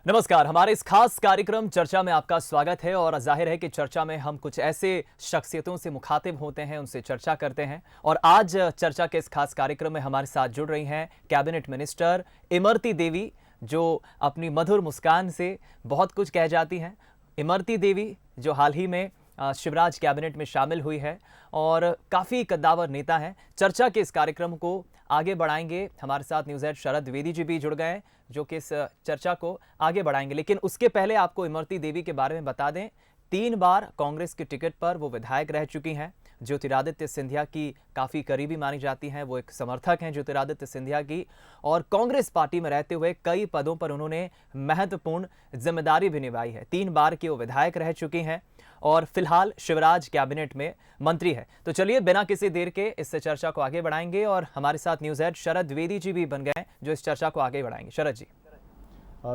नमस्कार। हमारे इस खास कार्यक्रम चर्चा में आपका स्वागत है और जाहिर है कि चर्चा में हम कुछ ऐसे शख्सियतों से मुखातिब होते हैं, उनसे चर्चा करते हैं। और आज चर्चा के इस खास कार्यक्रम में हमारे साथ जुड़ रही हैं कैबिनेट मिनिस्टर इमरती देवी, जो अपनी मधुर मुस्कान से बहुत कुछ कह जाती हैं। इमरती देवी जो हाल ही में शिवराज कैबिनेट में शामिल हुई है और काफ़ी कद्दावर नेता हैं। चर्चा के इस कार्यक्रम को आगे बढ़ाएंगे। हमारे साथ न्यूज़ हेड शरद द्विवेदी जी भी जुड़ गए हैं, जो कि इस चर्चा को आगे बढ़ाएंगे। लेकिन उसके पहले आपको इमरती देवी के बारे में बता दें, 3 बार कांग्रेस की टिकट पर वो विधायक रह चुकी हैं। ज्योतिरादित्य सिंधिया की काफ़ी करीबी मानी जाती हैं, वो एक समर्थक हैं ज्योतिरादित्य सिंधिया की। और कांग्रेस पार्टी में रहते हुए कई पदों पर उन्होंने महत्वपूर्ण जिम्मेदारी भी निभाई है। 3 बार की वो विधायक रह चुकी हैं और फिलहाल शिवराज कैबिनेट में मंत्री है। तो चलिए बिना किसी देर के इस चर्चा को आगे बढ़ाएंगे और हमारे साथ न्यूज़ हेड शरद द्विवेदी जी भी बन गए, जो इस चर्चा को आगे बढ़ाएंगे। शरद जी।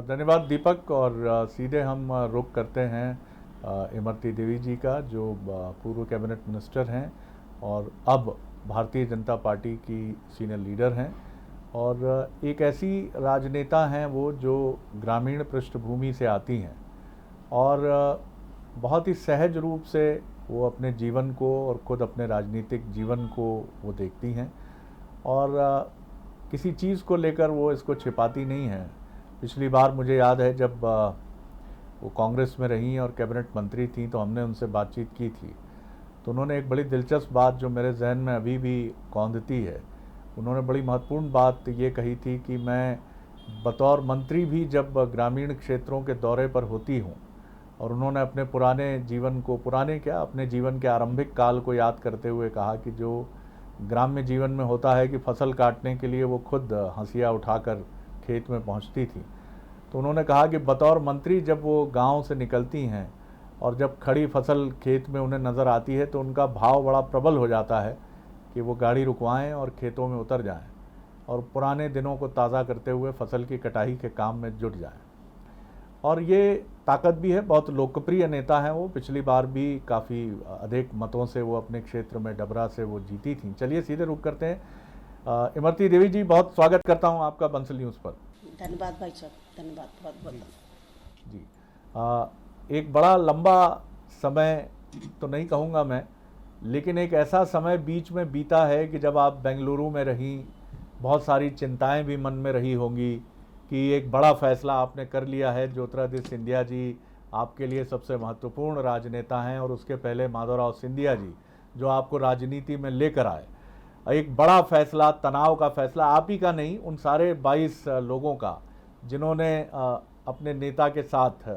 धन्यवाद दीपक। और सीधे हम रुख करते हैं इमरती देवी जी का, जो पूर्व कैबिनेट मिनिस्टर हैं और अब भारतीय जनता पार्टी की सीनियर लीडर हैं और एक ऐसी राजनेता हैं वो जो ग्रामीण पृष्ठभूमि से आती हैं और बहुत ही सहज रूप से वो अपने जीवन को और खुद अपने राजनीतिक जीवन को वो देखती हैं और किसी चीज़ को लेकर वो इसको छिपाती नहीं हैं। पिछली बार मुझे याद है जब वो कांग्रेस में रहीं और कैबिनेट मंत्री थीं तो हमने उनसे बातचीत की थी, तो उन्होंने एक बड़ी दिलचस्प बात जो मेरे जहन में अभी भी कौंधती है, उन्होंने बड़ी महत्वपूर्ण बात ये कही थी कि मैं बतौर मंत्री भी जब ग्रामीण क्षेत्रों के दौरे पर होती हूँ और उन्होंने अपने पुराने जीवन को, अपने जीवन के आरंभिक काल को याद करते हुए कहा कि जो ग्राम्य जीवन में होता है कि फसल काटने के लिए वो खुद हंसिया उठाकर खेत में पहुंचती थी, तो उन्होंने कहा कि बतौर मंत्री जब वो गांव से निकलती हैं और जब खड़ी फसल खेत में उन्हें नज़र आती है तो उनका भाव बड़ा प्रबल हो जाता है कि वो गाड़ी रुकवाएं और खेतों में उतर जाएं और पुराने दिनों को ताज़ा करते हुए फसल की कटाई के काम में जुट जाएं। और ये ताकत भी है, बहुत लोकप्रिय नेता हैं वो। पिछली बार भी काफ़ी अधिक मतों से वो अपने क्षेत्र में डबरा से वो जीती थी। चलिए सीधे रुक करते हैं। इमरती देवी जी, बहुत स्वागत करता हूं आपका बंसल न्यूज़ पर। धन्यवाद भाई साहब, धन्यवाद बहुत बहुत जी। एक बड़ा लंबा समय तो नहीं कहूँगा मैं, लेकिन एक ऐसा समय बीच में बीता है कि जब आप बेंगलुरु में रहीं, बहुत सारी चिंताएं भी मन में रही होंगी कि एक बड़ा फैसला आपने कर लिया है। ज्योतिरादित्य सिंधिया जी आपके लिए सबसे महत्वपूर्ण राजनेता हैं और उसके पहले माधवराव सिंधिया जी जो आपको राजनीति में लेकर आए। एक बड़ा फैसला, तनाव का फैसला आप ही का नहीं, उन सारे 22 लोगों का जिन्होंने अपने नेता के साथ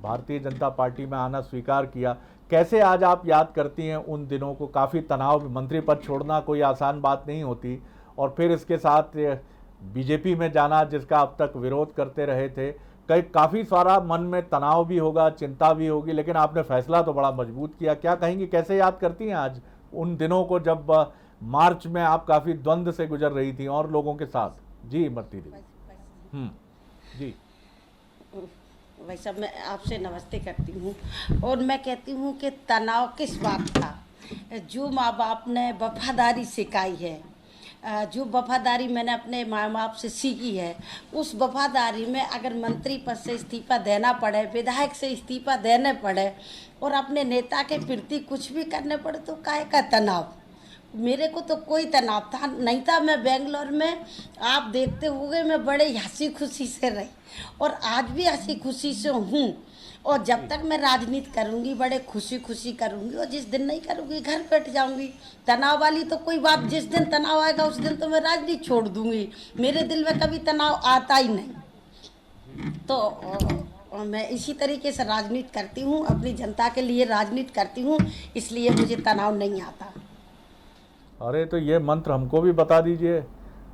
भारतीय जनता पार्टी में आना स्वीकार किया। कैसे आज आप याद करती हैं उन दिनों को? काफ़ी तनाव, मंत्री पद छोड़ना कोई आसान बात नहीं होती और फिर इसके साथ बीजेपी में जाना जिसका अब तक विरोध करते रहे थे, काफ़ी सारा मन में तनाव भी होगा, चिंता भी होगी, लेकिन आपने फैसला तो बड़ा मजबूत किया। क्या कहेंगी, कैसे याद करती हैं आज उन दिनों को जब मार्च में आप काफ़ी द्वंद्व से गुजर रही थी और लोगों के साथ? जी इमरती देवी। जी भाई साहब, मैं आपसे नमस्ते करती हूँ और मैं कहती हूँ कि तनाव किस बात का, जो माँ बाप ने वफादारी सिखाई है, जो वफादारी मैंने अपने माँ बाप से सीखी है, उस वफादारी में अगर मंत्री पद से इस्तीफा देना पड़े, विधायक से इस्तीफा देने पड़े और अपने नेता के प्रति कुछ भी करने पड़े तो काहे का तनाव। मेरे को तो कोई तनाव था नहीं था। मैं बेंगलोर में, आप देखते हुए, मैं बड़े हंसी खुशी से रही और आज भी हंसी खुशी से हूँ और जब तक मैं राजनीति करूँगी बड़े खुशी खुशी करूँगी और जिस दिन नहीं करूँगी घर बैठ जाऊँगी। तनाव वाली तो कोई बात, जिस दिन तनाव आएगा उस दिन तो मैं राजनीति छोड़ दूँगी। मेरे दिल में कभी तनाव आता ही नहीं। तो मैं इसी तरीके से राजनीति करती हूँ, अपनी जनता के लिए राजनीति करती हूँ, इसलिए मुझे तनाव नहीं आता। अरे तो ये मंत्र हमको भी बता दीजिए।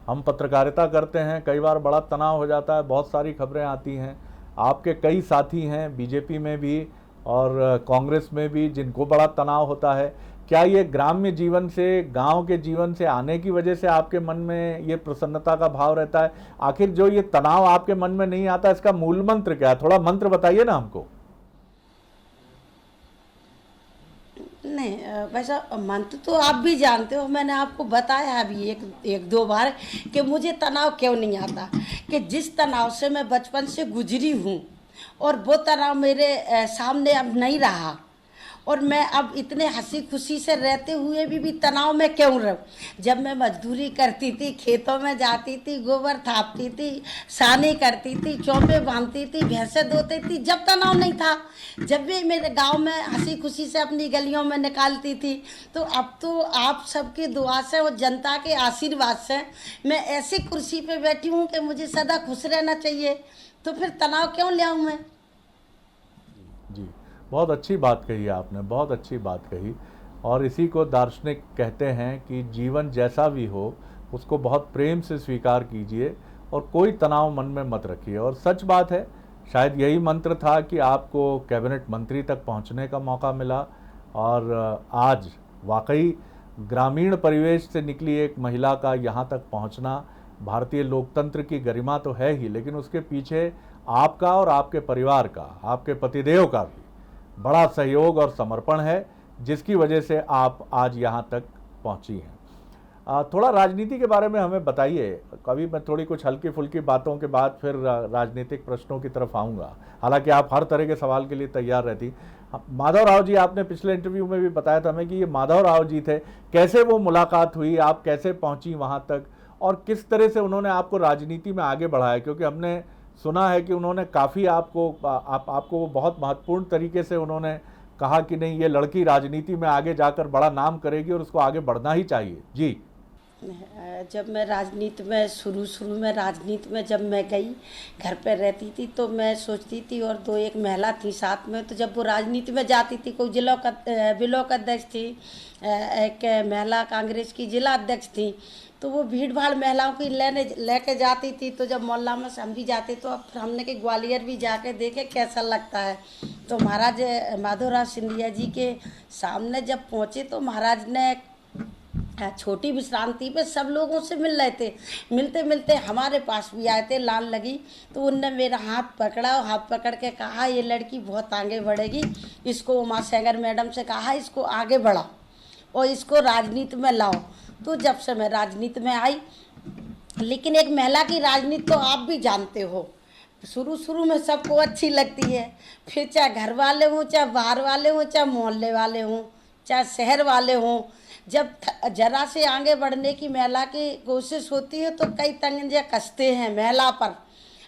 हम पत्रकारिता करते हैं, कई बार बड़ा तनाव हो जाता है, बहुत सारी खबरें आती हैं। आपके कई साथी हैं बीजेपी में भी और कांग्रेस में भी जिनको बड़ा तनाव होता है। क्या ये ग्राम्य जीवन से, गांव के जीवन से आने की वजह से आपके मन में ये प्रसन्नता का भाव रहता है? आखिर जो ये तनाव आपके मन में नहीं आता, इसका मूल मंत्र क्या है? थोड़ा मंत्र बताइए ना हमको। नहीं वैसा मंत्र तो आप भी जानते हो, मैंने आपको बताया अभी एक दो बार कि मुझे तनाव क्यों नहीं आता। कि जिस तनाव से मैं बचपन से गुजरी हूँ और वो तनाव मेरे सामने अब नहीं रहा, और मैं अब इतने हंसी खुशी से रहते हुए भी तनाव में क्यों रहूं। जब मैं मजदूरी करती थी, खेतों में जाती थी, गोबर थापती थी, सानी करती थी, चौपे बांधती थी, भैंसे धोती थी, जब तनाव नहीं था, जब भी मेरे गांव में हंसी खुशी से अपनी गलियों में निकालती थी। तो अब तो आप सबकी दुआ से और जनता के आशीर्वाद से मैं ऐसी कुर्सी पे बैठी हूँ कि मुझे सदा खुश रहना चाहिए, तो फिर तनाव क्यों ले आऊँ मैं। जी, बहुत अच्छी बात कही आपने, बहुत अच्छी बात कही। और इसी को दार्शनिक कहते हैं कि जीवन जैसा भी हो उसको बहुत प्रेम से स्वीकार कीजिए और कोई तनाव मन में मत रखिए। और सच बात है, शायद यही मंत्र था कि आपको कैबिनेट मंत्री तक पहुंचने का मौका मिला। और आज वाकई ग्रामीण परिवेश से निकली एक महिला का यहाँ तक पहुँचना भारतीय लोकतंत्र की गरिमा तो है ही, लेकिन उसके पीछे आपका और आपके परिवार का, आपके पतिदेव का भी बड़ा सहयोग और समर्पण है, जिसकी वजह से आप आज यहाँ तक पहुँची हैं। थोड़ा राजनीति के बारे में हमें बताइए। कभी मैं थोड़ी कुछ हल्की फुल्की बातों के बाद फिर राजनीतिक प्रश्नों की तरफ आऊँगा, हालांकि आप हर तरह के सवाल के लिए तैयार रहती। माधव राव जी, आपने पिछले इंटरव्यू में भी बताया था हमें कि ये माधव राव जी थे, कैसे वो मुलाकात हुई, आप कैसे पहुँची वहाँ तक और किस तरह से उन्होंने आपको राजनीति में आगे बढ़ाया? क्योंकि हमने सुना है कि उन्होंने काफ़ी आपको वो बहुत महत्वपूर्ण तरीके से उन्होंने कहा कि नहीं, ये लड़की राजनीति में आगे जाकर बड़ा नाम करेगी और उसको आगे बढ़ना ही चाहिए। जी, जब मैं राजनीति में शुरू में राजनीति में जब मैं गई, घर पे रहती थी तो मैं सोचती थी, और दो एक महिला थी साथ में, तो जब वो राजनीति में जाती थी, कोई ब्लॉक अध्यक्ष थी, एक महिला कांग्रेस की जिला अध्यक्ष थी, तो वो भीड़ भाड़ महिलाओं की लेके जाती थी। तो जब मोहल्ला में समझी जाती, तो अब हमने के ग्वालियर भी जाके देखे कैसा लगता है। तो महाराज माधवराव सिंधिया जी के सामने जब पहुँचे तो महाराज ने छोटी विश्रांति पे सब लोगों से मिल रहे थे, मिलते मिलते हमारे पास भी आए थे, लान लगी तो उनने मेरा हाथ पकड़ा और हाथ पकड़ के कहा, ये लड़की बहुत आगे बढ़ेगी, इसको उमा सेंगर मैडम से कहा इसको आगे बढ़ाओ और इसको राजनीति में लाओ। तो जब से मैं राजनीति में आई, लेकिन एक महिला की राजनीति तो आप भी जानते हो, शुरू में सबको अच्छी लगती है, फिर चाहे घर वाले हों, चाहे बाहर वाले हों, चाहे मोहल्ले वाले हों, चाहे शहर वाले हों, जब जरा से आगे बढ़ने की महिला की कोशिश होती है तो कई तंजे कसते हैं महिला पर।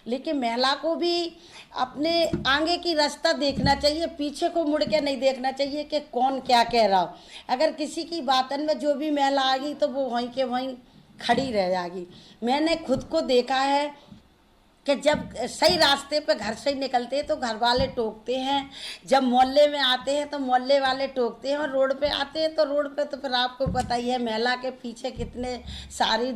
लेकिन महिला को भी अपने आगे की रास्ता देखना चाहिए, पीछे को मुड़ के नहीं देखना चाहिए कि कौन क्या कह रहा हो। अगर किसी की बातन में जो भी महिला आ गई तो वो वहीं के वहीं खड़ी रह जाएगी। मैंने खुद को देखा है कि जब सही रास्ते पे घर से निकलते हैं तो घर वाले टोकते हैं, जब मोहल्ले में आते हैं तो मोहल्ले वाले टोकते हैं, और रोड पे आते हैं तो रोड पे तो फिर आपको पता ही है महिला के पीछे कितने सारी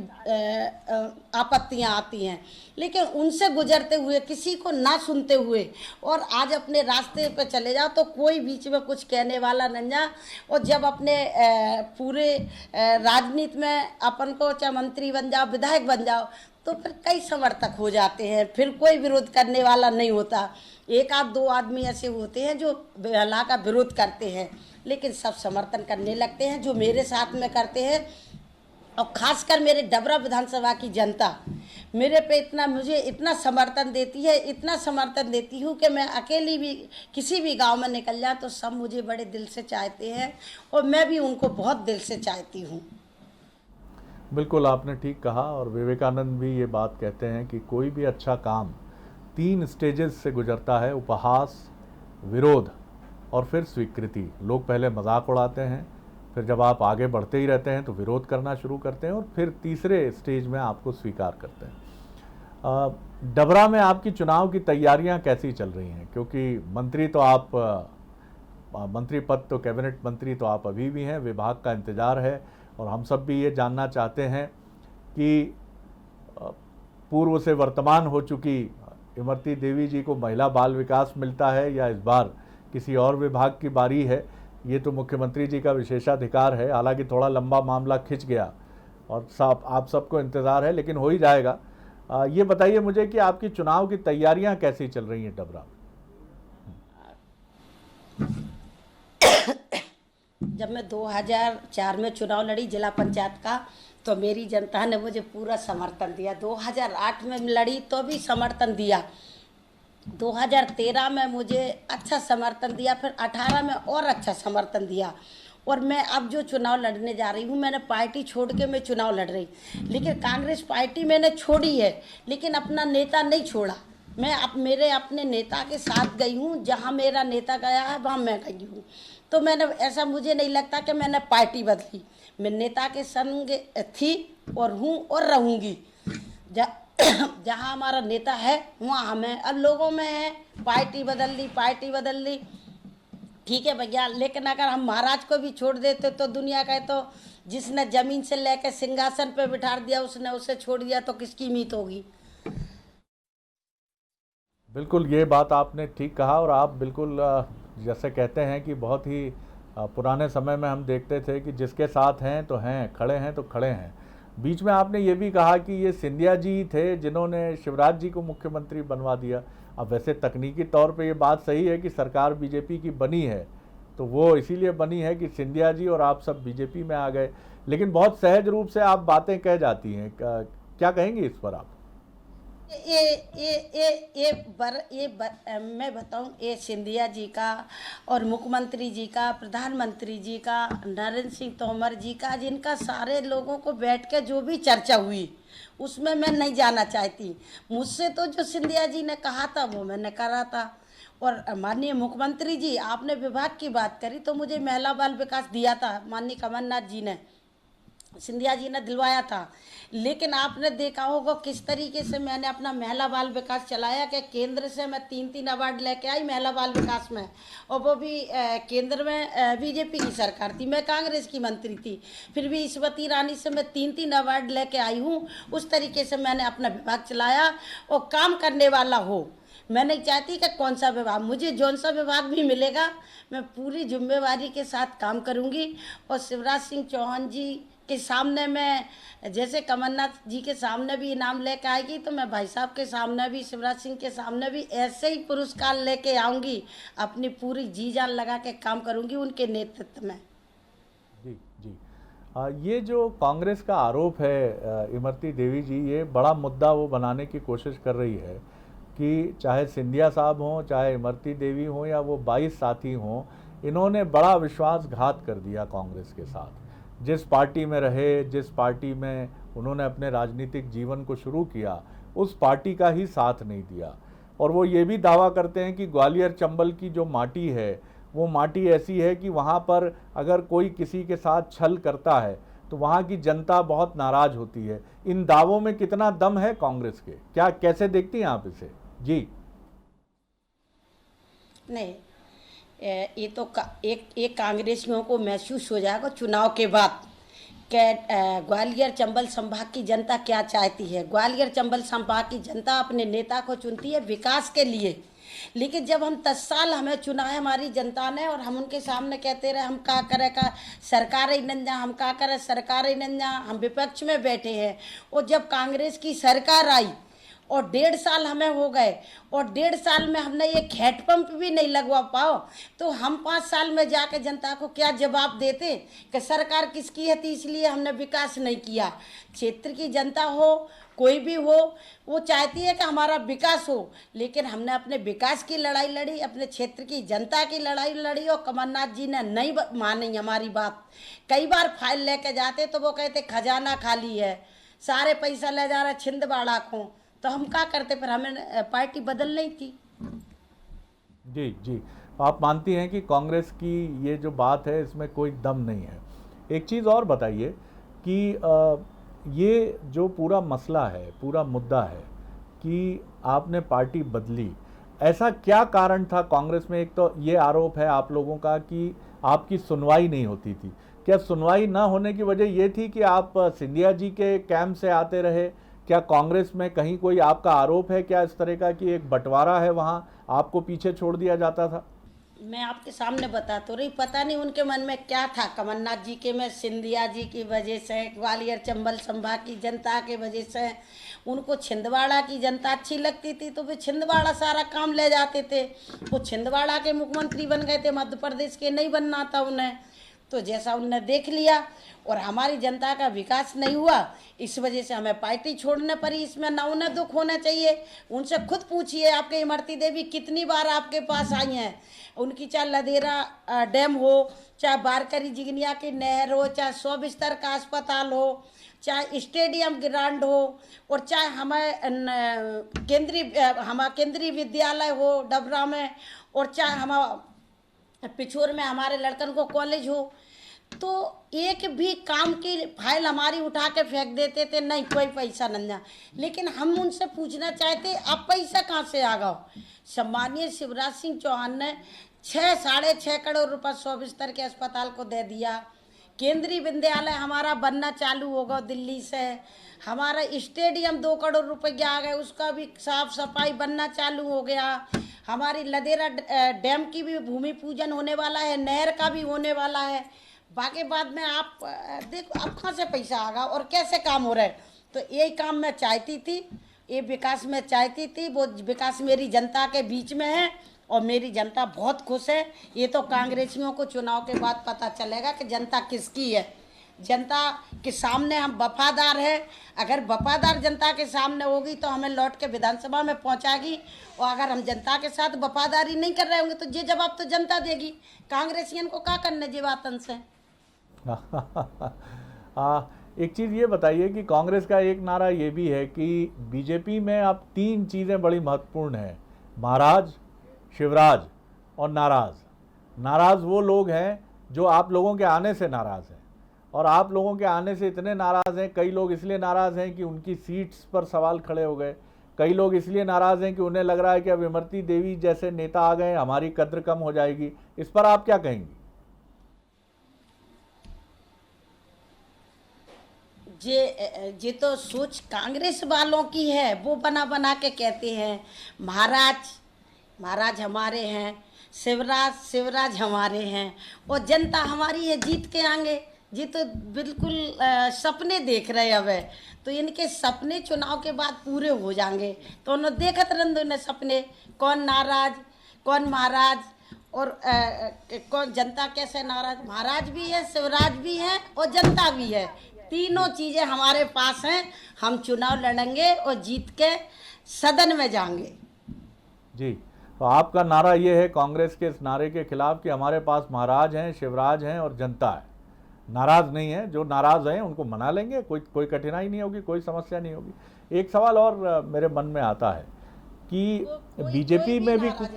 आपत्तियां आती हैं। लेकिन उनसे गुजरते हुए, किसी को ना सुनते हुए और आज अपने रास्ते पे चले जाओ तो कोई बीच में कुछ कहने वाला नहीं जा। और जब अपने पूरे राजनीति में अपन को चाहे मंत्री बन जाओ, विधायक बन जाओ, तो फिर कई समर्थक हो जाते हैं, फिर कोई विरोध करने वाला नहीं होता। एक आध दो आदमी ऐसे होते हैं जो महिला का विरोध करते हैं, लेकिन सब समर्थन करने लगते हैं जो मेरे साथ में करते हैं। और खासकर मेरे डबरा विधानसभा की जनता मेरे पे मुझे इतना समर्थन देती है, इतना समर्थन देती हूँ कि मैं अकेली भी किसी भी गांव में निकल जाऊँ तो सब मुझे बड़े दिल से चाहते हैं और मैं भी उनको बहुत दिल से चाहती हूँ। बिल्कुल आपने ठीक कहा। और विवेकानंद भी ये बात कहते हैं कि कोई भी अच्छा काम 3 स्टेजेस से गुजरता है, उपहास, विरोध और फिर स्वीकृति। लोग पहले मजाक उड़ाते हैं, फिर जब आप आगे बढ़ते ही रहते हैं तो विरोध करना शुरू करते हैं और फिर तीसरे स्टेज में आपको स्वीकार करते हैं। डबरा में आपकी चुनाव की तैयारियां कैसी चल रही हैं? क्योंकि मंत्री तो आप, मंत्री पद तो कैबिनेट मंत्री तो आप अभी भी हैं, विभाग का इंतज़ार है, और हम सब भी ये जानना चाहते हैं कि पूर्व से वर्तमान हो चुकी इमरती देवी जी को महिला बाल विकास मिलता है या इस बार किसी और विभाग की बारी है? ये तो मुख्यमंत्री जी का विशेषाधिकार है। हालांकि थोड़ा लंबा मामला खिंच गया और आप सबको इंतज़ार है, लेकिन हो ही जाएगा। ये बताइए मुझे कि आपकी चुनाव की तैयारियां कैसी चल रही हैं डबरा? जब मैं 2004 में चुनाव लड़ी जिला पंचायत का, तो मेरी जनता ने मुझे पूरा समर्थन दिया। 2008 में लड़ी तो भी समर्थन दिया, 2013 में मुझे अच्छा समर्थन दिया, फिर 18 में और अच्छा समर्थन दिया। और मैं अब जो चुनाव लड़ने जा रही हूँ, मैंने पार्टी छोड़ के मैं चुनाव लड़ रही, लेकिन कांग्रेस पार्टी मैंने छोड़ी है, लेकिन अपना नेता नहीं छोड़ा। मैं मेरे अपने नेता के साथ गई हूँ, जहाँ मेरा नेता गया है वहाँ मैं गई हूँ। तो मैंने ऐसा, मुझे नहीं लगता कि मैंने पार्टी बदली। मैं नेता के संग थी और हूँ और रहूँगी। जहाँ हमारा नेता है वहाँ हमें, अब लोगों में है पार्टी बदल ली, ठीक है भैया, लेकिन अगर हम महाराज को भी छोड़ देते तो दुनिया का तो जिसने जमीन से लेकर सिंहासन पे बिठा दिया उसने उसे छोड़ दिया तो किसकी उम्मीद होगी। बिल्कुल, ये बात आपने ठीक कहा। और आप बिल्कुल जैसे कहते हैं कि बहुत ही पुराने समय में हम देखते थे कि जिसके साथ हैं तो हैं, खड़े हैं तो खड़े हैं। बीच में आपने ये भी कहा कि ये सिंधिया जी थे जिन्होंने शिवराज जी को मुख्यमंत्री बनवा दिया। अब वैसे तकनीकी तौर पे ये बात सही है कि सरकार बीजेपी की बनी है, तो वो इसीलिए बनी है कि सिंधिया जी और आप सब बीजेपी में आ गए, लेकिन बहुत सहज रूप से आप बातें कह जाती हैं। क्या कहेंगे इस पर आप? मैं बताऊं, ये सिंधिया जी का और मुख्यमंत्री जी का, प्रधानमंत्री जी का, नरेंद्र सिंह तोमर जी का, जिनका सारे लोगों को बैठ के जो भी चर्चा हुई उसमें मैं नहीं जाना चाहती। मुझसे तो जो सिंधिया जी ने कहा था वो मैंने करा था। और माननीय मुख्यमंत्री जी, आपने विभाग की बात करी तो मुझे महिला बाल विकास दिया था माननीय कमलनाथ जी ने, सिंधिया जी ने दिलवाया था। लेकिन आपने देखा होगा किस तरीके से मैंने अपना महिला बाल विकास चलाया कि केंद्र से मैं 3 अवार्ड लेके आई महिला बाल विकास में, और वो भी केंद्र में बीजेपी की सरकार थी, मैं कांग्रेस की मंत्री थी, फिर भी स्मृति ईरानी से मैं 3 अवार्ड लेके आई हूँ। उस तरीके से मैंने अपना विभाग चलाया और काम करने वाला हो। मैं नहीं चाहती कि कौन सा विभाग, मुझे जौन सा विभाग भी मिलेगा मैं पूरी जिम्मेवारी के साथ काम करूँगी। और शिवराज सिंह चौहान जी के सामने मैं, जैसे कमलनाथ जी के सामने भी इनाम लेके आएगी, तो मैं भाई साहब के सामने भी, शिवराज सिंह के सामने भी ऐसे ही पुरस्कार लेके आऊँगी। अपनी पूरी जी जान लगा के काम करूँगी उनके नेतृत्व में। जी जी। ये जो कांग्रेस का आरोप है इमरती देवी जी, ये बड़ा मुद्दा वो बनाने की कोशिश कर रही है कि चाहे सिंधिया साहब हों, चाहे इमरती देवी हों, या वो 22 साथी हों, इन्होंने बड़ा विश्वासघात कर दिया कांग्रेस के साथ। जिस पार्टी में रहे, जिस पार्टी में उन्होंने अपने राजनीतिक जीवन को शुरू किया, उस पार्टी का ही साथ नहीं दिया। और वो ये भी दावा करते हैं कि ग्वालियर चंबल की जो माटी है वो माटी ऐसी है कि वहाँ पर अगर कोई किसी के साथ छल करता है तो वहाँ की जनता बहुत नाराज होती है। इन दावों में कितना दम है कांग्रेस के? क्या, कैसे देखती हैं आप इसे? जी नहीं, ये तो एक कांग्रेसियों को महसूस हो जाएगा चुनाव के बाद कि ग्वालियर चंबल संभाग की जनता क्या चाहती है। ग्वालियर चंबल संभाग की जनता अपने नेता को चुनती है विकास के लिए, लेकिन जब हम 10 साल हमें चुना है हमारी जनता ने, और हम उनके सामने कहते रहे हम क्या करें का सरकार ही नंजा, हम क्या करें सरकार ही नंजा, हम विपक्ष में बैठे हैं। और जब कांग्रेस की सरकार आई और 1.5 साल हमें हो गए, और 1.5 साल में हमने ये खेत पंप भी नहीं लगवा पाओ, तो हम 5 साल में जाके जनता को क्या जवाब देते कि सरकार किसकी है थी, इसलिए हमने विकास नहीं किया। क्षेत्र की जनता हो, कोई भी हो, वो चाहती है कि हमारा विकास हो, लेकिन हमने अपने विकास की लड़ाई लड़ी, अपने क्षेत्र की जनता की लड़ाई लड़ी, और कमलनाथ जी ने नहीं मानी हमारी बात। कई बार फाइल लेके जाते तो वो कहते खजाना खाली है, सारे पैसा ले जा रहे छिंदवाड़ा को, तो हम क्या करते, फिर हमें पार्टी बदल नहीं थी। जी जी। आप मानती हैं कि कांग्रेस की ये जो बात है इसमें कोई दम नहीं है। एक चीज़ और बताइए कि ये जो पूरा मसला है, पूरा मुद्दा है कि आपने पार्टी बदली, ऐसा क्या कारण था कांग्रेस में? एक तो ये आरोप है आप लोगों का कि आपकी सुनवाई नहीं होती थी। क्या सुनवाई ना होने की वजह ये थी कि आप सिंधिया जी के कैंप से आते रहे? क्या कांग्रेस में कहीं कोई आपका आरोप है क्या इस तरह का कि एक बंटवारा है, वहाँ आपको पीछे छोड़ दिया जाता था? मैं आपके सामने बता तो रही, पता नहीं उनके मन में क्या था। कमलनाथ जी के में सिंधिया जी की वजह से, ग्वालियर चंबल संभाग की जनता के वजह से, उनको छिंदवाड़ा की जनता अच्छी लगती थी तो वे छिंदवाड़ा सारा काम ले जाते थे। वो छिंदवाड़ा के मुख्यमंत्री बन गए थे, मध्य प्रदेश के नहीं बनना था उन्हें। तो जैसा उनने देख लिया और हमारी जनता का विकास नहीं हुआ, इस वजह से हमें पार्टी छोड़ने पड़ी। इसमें ना उन्हें दुख होना चाहिए। उनसे खुद पूछिए, आपके इमरती देवी कितनी बार आपके पास आई हैं। उनकी चाहे लदेरा डैम हो, चाहे बारकरी जिगनिया की नहर हो, चाहे 100 बिस्तर का अस्पताल हो, चाहे स्टेडियम ग्राउंड हो, और चाहे हमारे केंद्रीय विद्यालय हो डबरा में, और चाहे हमारा पिछोर में हमारे लड़कन को कॉलेज हो, तो एक भी काम की फाइल हमारी उठा के फेंक देते थे, नहीं कोई पैसा नहीं है। लेकिन हम उनसे पूछना चाहते, अब पैसा कहाँ से आ गया। सम्मानीय शिवराज सिंह चौहान ने 6-6.5 करोड़ रुपए 100 बिस्तर के अस्पताल को दे दिया। केंद्रीय विद्यालय हमारा बनना चालू होगा दिल्ली से। हमारा स्टेडियम 2 करोड़ रुपए के आ गए, उसका भी साफ सफाई बनना चालू हो गया। हमारी लदेरा डैम की भी भूमि पूजन होने वाला है, नहर का भी होने वाला है। बाकी बाद में आप देखो अब कहाँ से पैसा आगा और कैसे काम हो रहा है। तो यही काम मैं चाहती थी, ये विकास मैं चाहती थी। वो विकास मेरी जनता के बीच में है और मेरी जनता बहुत खुश है। ये तो कांग्रेसियों को चुनाव के बाद पता चलेगा कि जनता किसकी है। जनता के सामने हम वफादार है। अगर वफादार जनता के सामने होगी तो हमें लौट के विधानसभा में पहुंचाएगी, और अगर हम जनता के साथ वफादारी नहीं कर रहे होंगे तो ये जवाब तो जनता देगी। कांग्रेसियन को क्या करने जी बातन से। एक चीज़ ये बताइए कि कांग्रेस का एक नारा ये भी है कि बीजेपी में अब 3 चीज़ें बड़ी महत्वपूर्ण हैं, महाराज, शिवराज और नाराज़। नाराज़ वो लोग हैं जो आप लोगों के आने से नाराज़ हैं, और आप लोगों के आने से इतने नाराज़ हैं, कई लोग इसलिए नाराज़ हैं कि उनकी सीट्स पर सवाल खड़े हो गए। कई लोग इसलिए नाराज़ हैं कि उन्हें लग रहा है कि अब इमरती देवी जैसे नेता आ गए, हमारी कद्र कम हो जाएगी। इस पर आप क्या कहेंगी? जे तो सोच कांग्रेस वालों की है। वो बना बना के कहते हैं महाराज हमारे हैं, शिवराज हमारे हैं, और जनता हमारी है, जीत के आएंगे। जी तो बिल्कुल सपने देख रहे अब है। तो इनके सपने चुनाव के बाद पूरे हो जाएंगे। तो उन्होंने देखत रंदो ने सपने, कौन नाराज कौन महाराज, और कौन जनता कैसे नाराज। महाराज भी है, शिवराज भी है और जनता भी है। तीनों चीज़ें हमारे पास हैं। हम चुनाव लड़ेंगे और जीत के सदन में जाएंगे। जी, तो आपका नारा ये है कांग्रेस के इस नारे के खिलाफ कि हमारे पास महाराज हैं, शिवराज हैं और जनता है, नाराज़ नहीं है। जो नाराज़ हैं उनको मना लेंगे, कोई कठिनाई नहीं होगी, कोई समस्या नहीं होगी। एक सवाल और मेरे मन में आता है कि बीजेपी में भी कुछ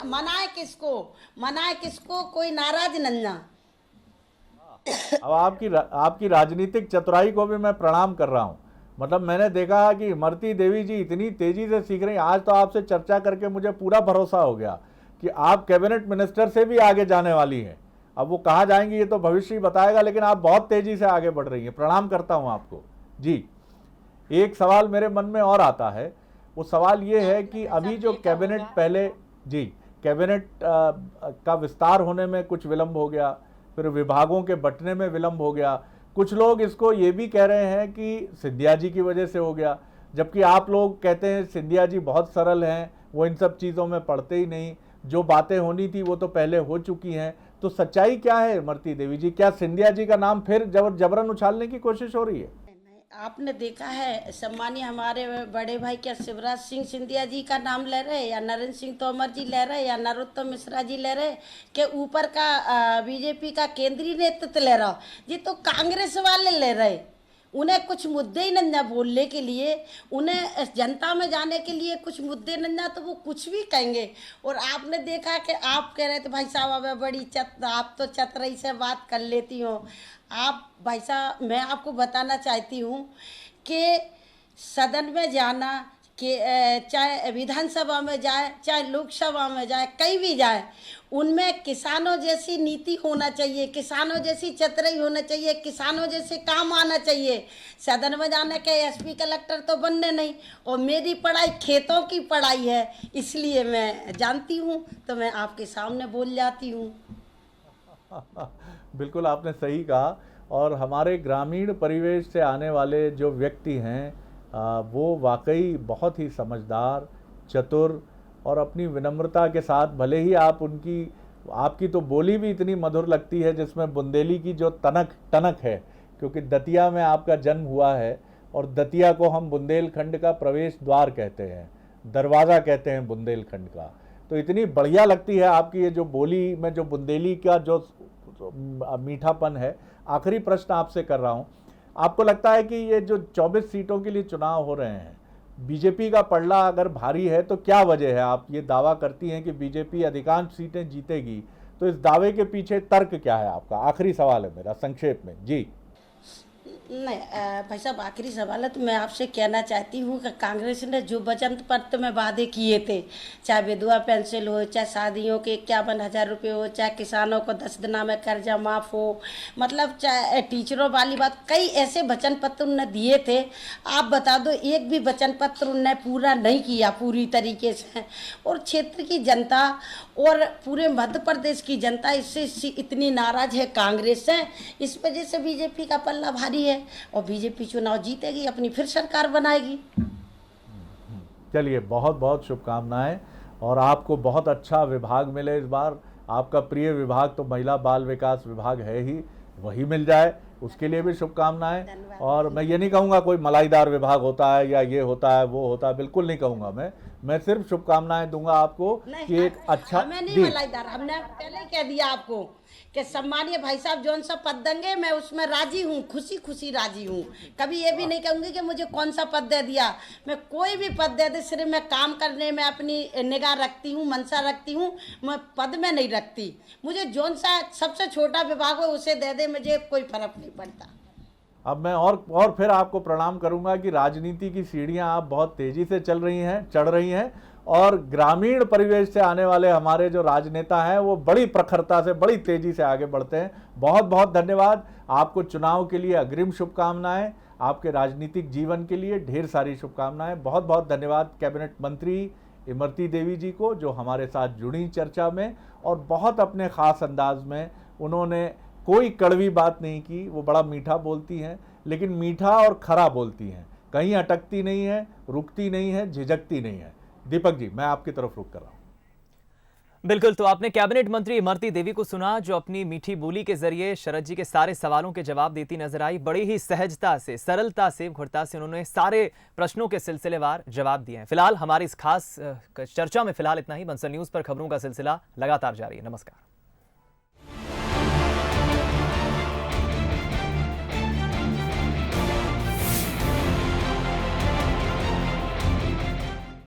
मनाए किसको कोई नाराज नहीं। अब आपकी राजनीतिक चतुराई को भी मैं प्रणाम कर रहा हूं। मतलब मैंने देखा कि इमरती देवी जी इतनी तेजी से सीख रही हैं। आज तो आपसे चर्चा करके मुझे पूरा भरोसा हो गया कि आप कैबिनेट मिनिस्टर से भी आगे जाने वाली हैं। अब वो कहाँ जाएंगी ये तो भविष्य ही बताएगा, लेकिन आप बहुत तेजी से आगे बढ़ रही हैं। प्रणाम करता हूं आपको। जी, एक सवाल मेरे मन में और आता है। वो सवाल ये है कि अभी जो कैबिनेट पहले कैबिनेट का विस्तार होने में कुछ विलंब हो गया, फिर विभागों के बंटने में विलंब हो गया। कुछ लोग इसको ये भी कह रहे हैं कि सिंधिया जी की वजह से हो गया, जबकि आप लोग कहते हैं सिंधिया जी बहुत सरल हैं, वो इन सब चीज़ों में पड़ते ही नहीं, जो बातें होनी थी वो तो पहले हो चुकी हैं। तो सच्चाई क्या है इमरती देवी जी? क्या सिंधिया जी का नाम फिर जबरन उछालने की कोशिश हो रही है? आपने देखा है सम्मानीय हमारे बड़े भाई क्या शिवराज सिंह सिंधिया जी का नाम ले रहे, या नरेंद्र सिंह तोमर जी ले रहे, या नरोत्तम मिश्रा जी ले रहे, के ऊपर का बीजेपी का केंद्रीय नेतृत्व ले रहा। ये तो कांग्रेस वाले ले रहे। उन्हें कुछ मुद्दे ही नहीं बोलने के लिए, उन्हें जनता में जाने के लिए कुछ मुद्दे नहीं, तो वो कुछ भी कहेंगे। और आपने देखा कि आप कह रहे थे भाई साहब अब बड़ी आप तो चतुराई से बात कर लेती हो। आप भाई साहब, मैं आपको बताना चाहती हूँ कि सदन में जाना कि चाहे विधानसभा में जाए, चाहे लोकसभा में जाए, कहीं भी जाए, उनमें किसानों जैसी नीति होना चाहिए, किसानों जैसी चतुराई होना चाहिए, किसानों जैसे काम आना चाहिए। सदन में जाने के एसपी कलेक्टर तो बनने नहीं, और मेरी पढ़ाई खेतों की पढ़ाई है, इसलिए मैं जानती हूँ, तो मैं आपके सामने बोल जाती हूँ। बिल्कुल आपने सही कहा। और हमारे ग्रामीण परिवेश से आने वाले जो व्यक्ति हैं वो वाकई बहुत ही समझदार, चतुर और अपनी विनम्रता के साथ, भले ही आप उनकी आपकी तो बोली भी इतनी मधुर लगती है जिसमें बुंदेली की जो तनक टनक है, क्योंकि दतिया में आपका जन्म हुआ है और दतिया को हम बुंदेलखंड का प्रवेश द्वार कहते हैं, दरवाज़ा कहते हैं बुंदेलखंड का। तो इतनी बढ़िया लगती है आपकी ये जो बोली में जो बुंदेली का जो मीठापन है। आखिरी प्रश्न आपसे कर रहा हूँ, आपको लगता है कि ये जो 24 सीटों के लिए चुनाव हो रहे हैं, बीजेपी का पलड़ा अगर भारी है तो क्या वजह है? आप ये दावा करती हैं कि बीजेपी अधिकांश सीटें जीतेगी, तो इस दावे के पीछे तर्क क्या है आपका? आखिरी सवाल है मेरा, संक्षेप में जी। नहीं भाई साहब, आखिरी सवाल है तो मैं आपसे कहना चाहती हूँ कि कांग्रेस ने जो वचन पत्र में वादे किए थे, चाहे विधवा पेंशन हो, चाहे शादियों के 51,000 रुपये हो, चाहे किसानों को 10 दिना में कर्जा माफ हो, मतलब चाहे टीचरों वाली बात, कई ऐसे वचन पत्र उन्होंने दिए थे। आप बता दो, एक भी वचन पत्र उन्होंने पूरा नहीं किया पूरी तरीके से। और क्षेत्र की जनता और पूरे मध्य प्रदेश की जनता इससे इतनी नाराज है कांग्रेस से, इस वजह से बीजेपी का पल्ला भारी है और बीजेपी चुनाव जीतेगी, अपनी फिर सरकार बनाएगी। चलिए, बहुत बहुत शुभकामनाएं और आपको बहुत अच्छा विभाग मिले इस बार। आपका प्रिय विभाग तो महिला बाल विकास विभाग है ही, वही मिल जाए, उसके लिए भी शुभकामनाएं। और मैं ये नहीं कहूँगा कोई मलाईदार विभाग होता है या ये होता है वो होता है, बिल्कुल नहीं कहूँगा। मैं सिर्फ शुभकामनाएं दूंगा आपको कि एक अच्छा, हमें नहीं मलाईदार, हमने पहले ही कह दिया आपको कि सम्मानीय भाई साहब जौन सा पद देंगे मैं उसमें राजी हूँ, खुशी खुशी राजी हूँ। कभी ये भी नहीं कहूँगी कि मुझे कौन सा पद दे दिया, मैं कोई भी पद दे दे, सिर्फ मैं काम करने में अपनी निगाह रखती हूँ, मनसा रखती हूँ, मैं पद में नहीं रखती। मुझे जौन सा सबसे छोटा विभाग हो उसे दे दे, मुझे कोई फर्क नहीं पड़ता। अब मैं और फिर आपको प्रणाम करूंगा कि राजनीति की सीढ़ियां आप बहुत तेजी से चढ़ रही हैं और ग्रामीण परिवेश से आने वाले हमारे जो राजनेता हैं वो बड़ी प्रखरता से, बड़ी तेजी से आगे बढ़ते हैं। बहुत बहुत धन्यवाद आपको। चुनाव के लिए अग्रिम शुभकामनाएं, आपके राजनीतिक जीवन के लिए ढेर सारी शुभकामनाएं। बहुत बहुत धन्यवाद कैबिनेट मंत्री इमरती देवी जी को, जो हमारे साथ जुड़ी चर्चा में और बहुत अपने ख़ास अंदाज में उन्होंने कोई कड़वी बात नहीं की। वो बड़ा मीठा बोलती हैं, लेकिन मीठा और खरा बोलती हैं, कहीं अटकती नहीं है, रुकती नहीं है, झिझकती नहीं है। दीपक जी, मैं आपकी तरफ रुक कर रहा हूं। बिल्कुल, तो आपने कैबिनेट मंत्री इमरती देवी को सुना, जो अपनी मीठी बोली के जरिए शरद जी के सारे सवालों के जवाब देती नजर आई। बड़ी ही सहजता से, सरलता से, मुखरता से उन्होंने सारे प्रश्नों के सिलसिलेवार जवाब दिए हैं। फिलहाल हमारी इस खास चर्चा में फिलहाल इतना ही। बंसल न्यूज पर खबरों का सिलसिला लगातार जारी है। नमस्कार।